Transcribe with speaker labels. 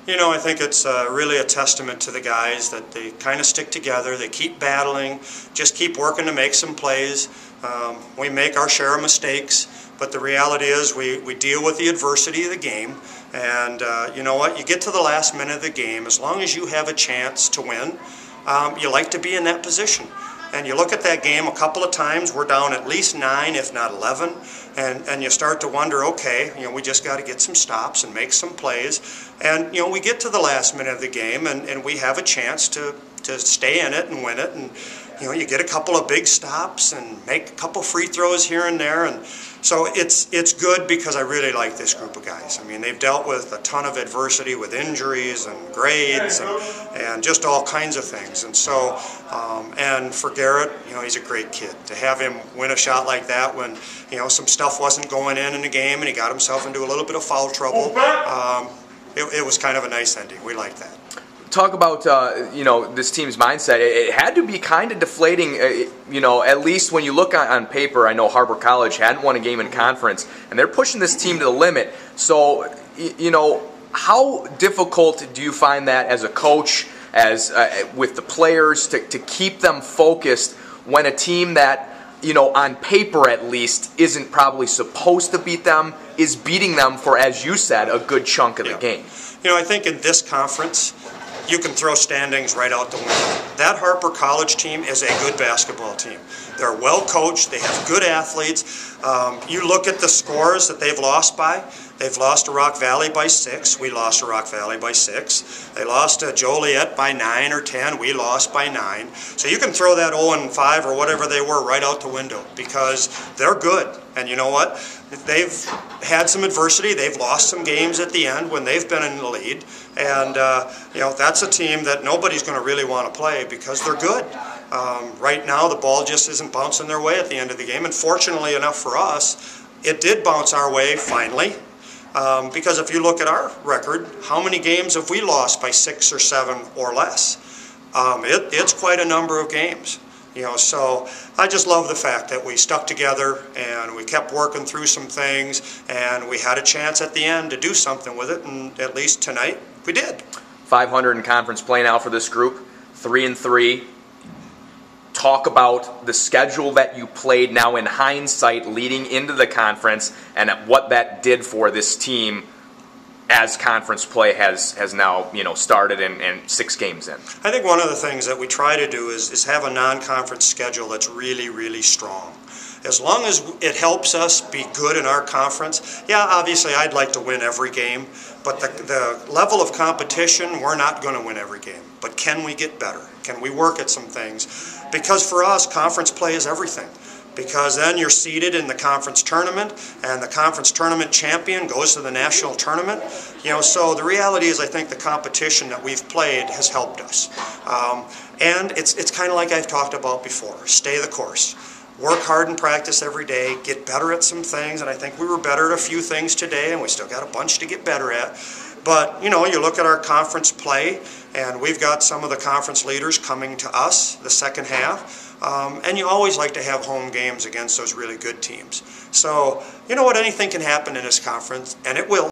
Speaker 1: You know, I think it's really a testament to the guys that they kind of stick together, they keep battling, just keep working to make some plays. We make our share of mistakes, but the reality is we deal with the adversity of the game, and you know what, you get to the last minute of the game, as long as you have a chance to win, you like to be in that position. And you look at that game a couple of times, we're down at least 9, if not 11, and you start to wonder, okay, you know, we just got to get some stops and make some plays. And, you know, we get to the last minute of the game, and we have a chance to stay in it and win it. And, you know, you get a couple of big stops and make a couple free throws here and there. And so it's good because I really like this group of guys. I mean, they've dealt with a ton of adversity with injuries and grades and just all kinds of things. And so, and for Garrett, you know, he's a great kid. To have him win a shot like that when, you know, some stuff wasn't going in the game and he got himself into a little bit of foul trouble, it was kind of a nice ending. We like that.
Speaker 2: Talk about you know, this team's mindset. It had to be kind of deflating, you know, at least when you look on paper. I know Harper College hadn't won a game in conference, and they're pushing this team to the limit. So, you know, how difficult do you find that as a coach, as with the players, to keep them focused when a team that, you know, on paper at least, isn't probably supposed to beat them, is beating them for, as you said, a good chunk of the game?
Speaker 1: You know, I think in this conference, you can throw standings right out the window. That Harper College team is a good basketball team. They're well coached, they have good athletes. You look at the scores that they've lost by. They've lost to Rock Valley by 6. We lost to Rock Valley by 6. They lost to Joliet by 9 or 10. We lost by 9. So you can throw that 0-5 or whatever they were right out the window because they're good. And you know what? They've had some adversity. They've lost some games at the end when they've been in the lead. And, you know, that's a team that nobody's going to really want to play because they're good. Right now, the ball just isn't bouncing their way at the end of the game. And fortunately enough for us, it did bounce our way finally. Because if you look at our record, how many games have we lost by 6 or 7 or less? It's quite a number of games. You know, so I just love the fact that we stuck together and we kept working through some things and we had a chance at the end to do something with it, and at least tonight we did.
Speaker 2: 500 in conference play now for this group, 3-3. Talk about the schedule that you played now in hindsight leading into the conference and what that did for this team as conference play has now, you know, started and 6 games in.
Speaker 1: I think one of the things that we try to do is have a non-conference schedule that's really, really strong. As long as it helps us be good in our conference, yeah, obviously I'd like to win every game, but the level of competition, we're not going to win every game. But can we get better? Can we work at some things? Because for us, conference play is everything. Because then you're seeded in the conference tournament, and the conference tournament champion goes to the national tournament. You know, so the reality is I think the competition that we've played has helped us. And it's kind of like I've talked about before. Stay the course. Work hard in practice every day, get better at some things, and I think we were better at a few things today, and we still got a bunch to get better at. But, you know, you look at our conference play, and we've got some of the conference leaders coming to us the second half. And you always like to have home games against those really good teams. So, you know what, anything can happen in this conference, and it will.